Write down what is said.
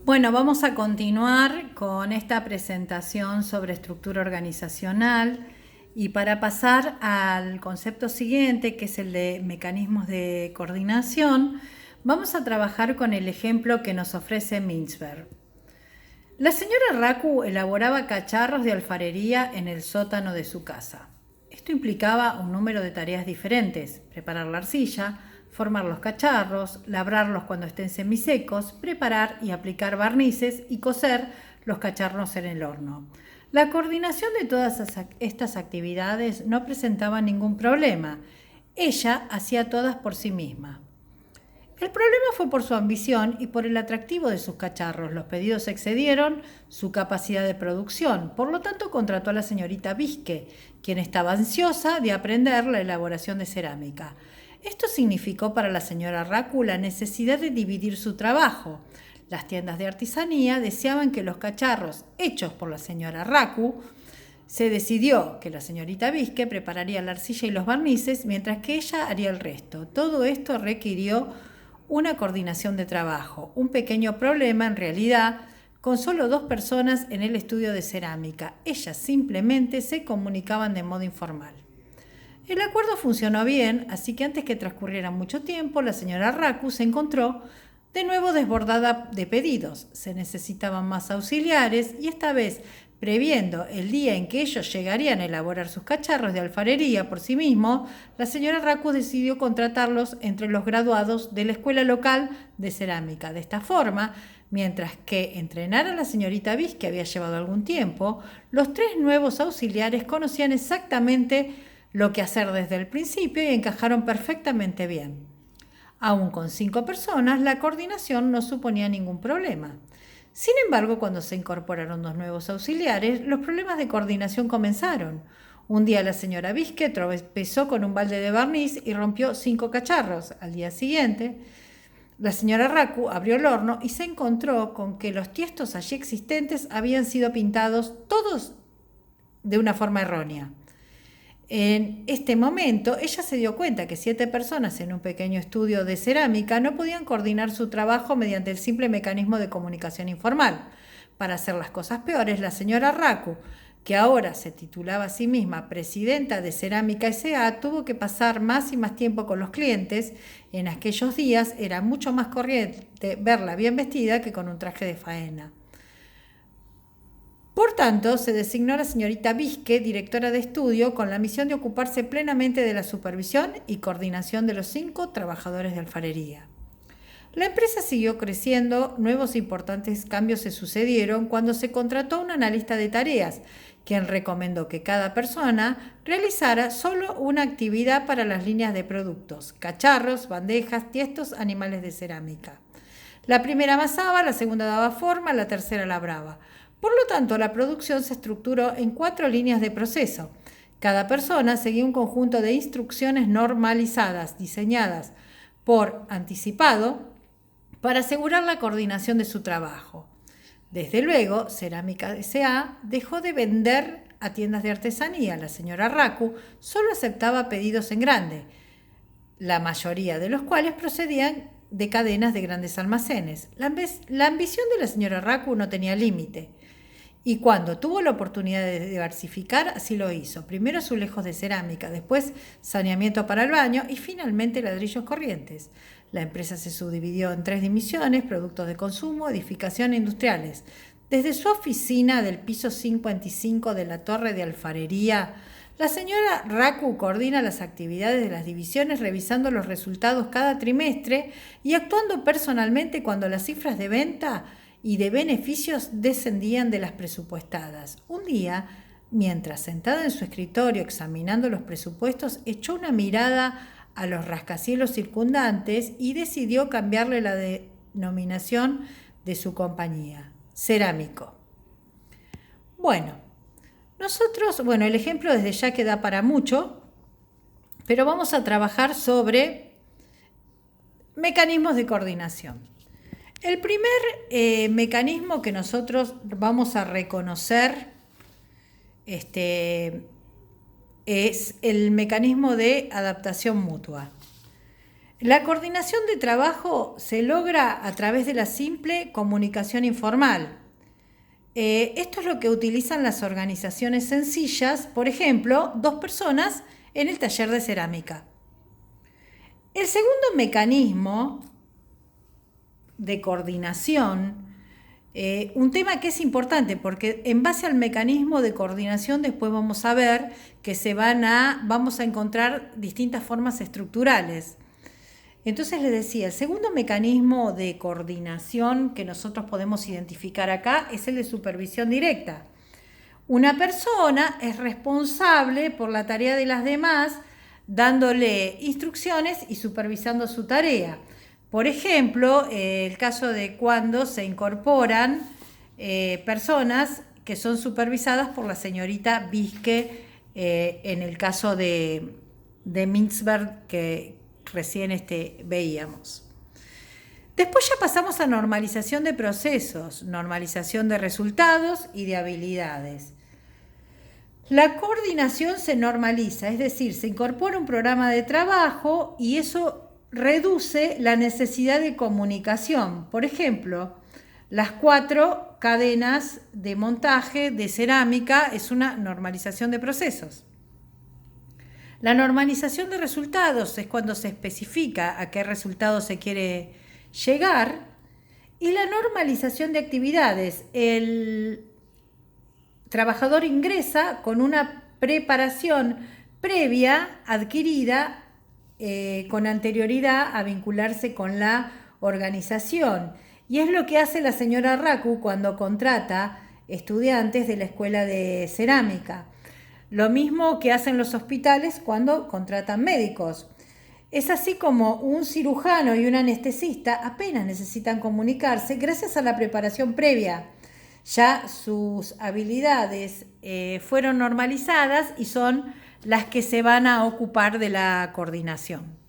Bueno, vamos a continuar con esta presentación sobre estructura organizacional y para pasar al concepto siguiente, que es el de mecanismos de coordinación, vamos a trabajar con el ejemplo que nos ofrece Mintzberg. La señora Raku elaboraba cacharros de alfarería en el sótano de su casa. Esto implicaba un número de tareas diferentes: preparar la arcilla, formar los cacharros, labrarlos cuando estén semisecos, preparar y aplicar barnices y coser los cacharros en el horno. La coordinación de todas estas actividades no presentaba ningún problema. Ella hacía todas por sí misma. El problema fue por su ambición y por el atractivo de sus cacharros. Los pedidos excedieron su capacidad de producción. Por lo tanto, contrató a la señorita Bisque, quien estaba ansiosa de aprender la elaboración de cerámica. Esto significó para la señora Raku la necesidad de dividir su trabajo. Las tiendas de artesanía deseaban que los cacharros hechos por la señora Raku. Se decidió que la señorita Bisque prepararía la arcilla y los barnices, mientras que ella haría el resto. Todo esto requirió una coordinación de trabajo, un pequeño problema en realidad, con solo 2 personas en el estudio de cerámica. Ellas simplemente se comunicaban de modo informal. El acuerdo funcionó bien, así que antes que transcurriera mucho tiempo, la señora Raku se encontró de nuevo desbordada de pedidos. Se necesitaban más auxiliares y esta vez, previendo el día en que ellos llegarían a elaborar sus cacharros de alfarería por sí mismos, la señora Raku decidió contratarlos entre los graduados de la escuela local de cerámica. De esta forma, mientras que entrenar a la señorita Bis, que había llevado algún tiempo, los 3 nuevos auxiliares conocían exactamente lo que hacer desde el principio y encajaron perfectamente bien. Aún con 5 personas, la coordinación no suponía ningún problema. Sin embargo, cuando se incorporaron 2 nuevos auxiliares, los problemas de coordinación comenzaron. Un día la señora Bisque tropezó con un balde de barniz y rompió 5 cacharros. Al día siguiente, la señora Raku abrió el horno y se encontró con que los tiestos allí existentes habían sido pintados todos de una forma errónea. En este momento, ella se dio cuenta que 7 personas en un pequeño estudio de cerámica no podían coordinar su trabajo mediante el simple mecanismo de comunicación informal. Para hacer las cosas peores, la señora Raku, que ahora se titulaba a sí misma presidenta de Cerámica S.A., tuvo que pasar más y más tiempo con los clientes. En aquellos días era mucho más corriente verla bien vestida que con un traje de faena. Por tanto, se designó a la señorita Bisque directora de estudio con la misión de ocuparse plenamente de la supervisión y coordinación de los 5 trabajadores de alfarería. La empresa siguió creciendo, nuevos importantes cambios se sucedieron cuando se contrató a un analista de tareas, quien recomendó que cada persona realizara solo una actividad para las líneas de productos: cacharros, bandejas, tiestos, animales de cerámica. La primera amasaba, la segunda daba forma, la tercera labraba. Por lo tanto, la producción se estructuró en 4 líneas de proceso. Cada persona seguía un conjunto de instrucciones normalizadas, diseñadas por anticipado, para asegurar la coordinación de su trabajo. Desde luego, Cerámica S.A. dejó de vender a tiendas de artesanía. La señora Raku solo aceptaba pedidos en grande, la mayoría de los cuales procedían de cadenas de grandes almacenes. La ambición de la señora Raku no tenía límite. Y cuando tuvo la oportunidad de diversificar, así lo hizo. Primero azulejos de cerámica, después saneamiento para el baño y finalmente ladrillos corrientes. La empresa se subdividió en 3 divisiones: productos de consumo, edificación e industriales. Desde su oficina del piso 55 de la torre de alfarería, la señora Raku coordina las actividades de las divisiones, revisando los resultados cada trimestre y actuando personalmente cuando las cifras de venta y de beneficios descendían de las presupuestadas. Un día, mientras sentada en su escritorio examinando los presupuestos, echó una mirada a los rascacielos circundantes y decidió cambiarle la denominación de su compañía: Cerámico. El ejemplo desde ya que da para mucho, pero vamos a trabajar sobre mecanismos de coordinación. El primer mecanismo que nosotros vamos a reconocer es el mecanismo de adaptación mutua. La coordinación de trabajo se logra a través de la simple comunicación informal. Esto es lo que utilizan las organizaciones sencillas, por ejemplo, 2 personas en el taller de cerámica. El segundo mecanismo de coordinación, un tema que es importante porque en base al mecanismo de coordinación después vamos a ver que vamos a encontrar distintas formas estructurales. Entonces les decía, el segundo mecanismo de coordinación que nosotros podemos identificar acá es el de supervisión directa. Una persona es responsable por la tarea de las demás, dándole instrucciones y supervisando su tarea. Por ejemplo, el caso de cuando se incorporan personas que son supervisadas por la señorita Bisque, en el caso de Mintzberg que recién veíamos. Después ya pasamos a normalización de procesos, normalización de resultados y de habilidades. La coordinación se normaliza, es decir, se incorpora un programa de trabajo y eso reduce la necesidad de comunicación. Por ejemplo, las 4 cadenas de montaje de cerámica es una normalización de procesos. La normalización de resultados es cuando se especifica a qué resultado se quiere llegar. Y la normalización de actividades, el trabajador ingresa con una preparación previa adquirida con anterioridad a vincularse con la organización. Y es lo que hace la señora Raku cuando contrata estudiantes de la escuela de cerámica. Lo mismo que hacen los hospitales cuando contratan médicos. Es así como un cirujano y un anestesista apenas necesitan comunicarse gracias a la preparación previa. Ya sus habilidades fueron normalizadas y son las que se van a ocupar de la coordinación.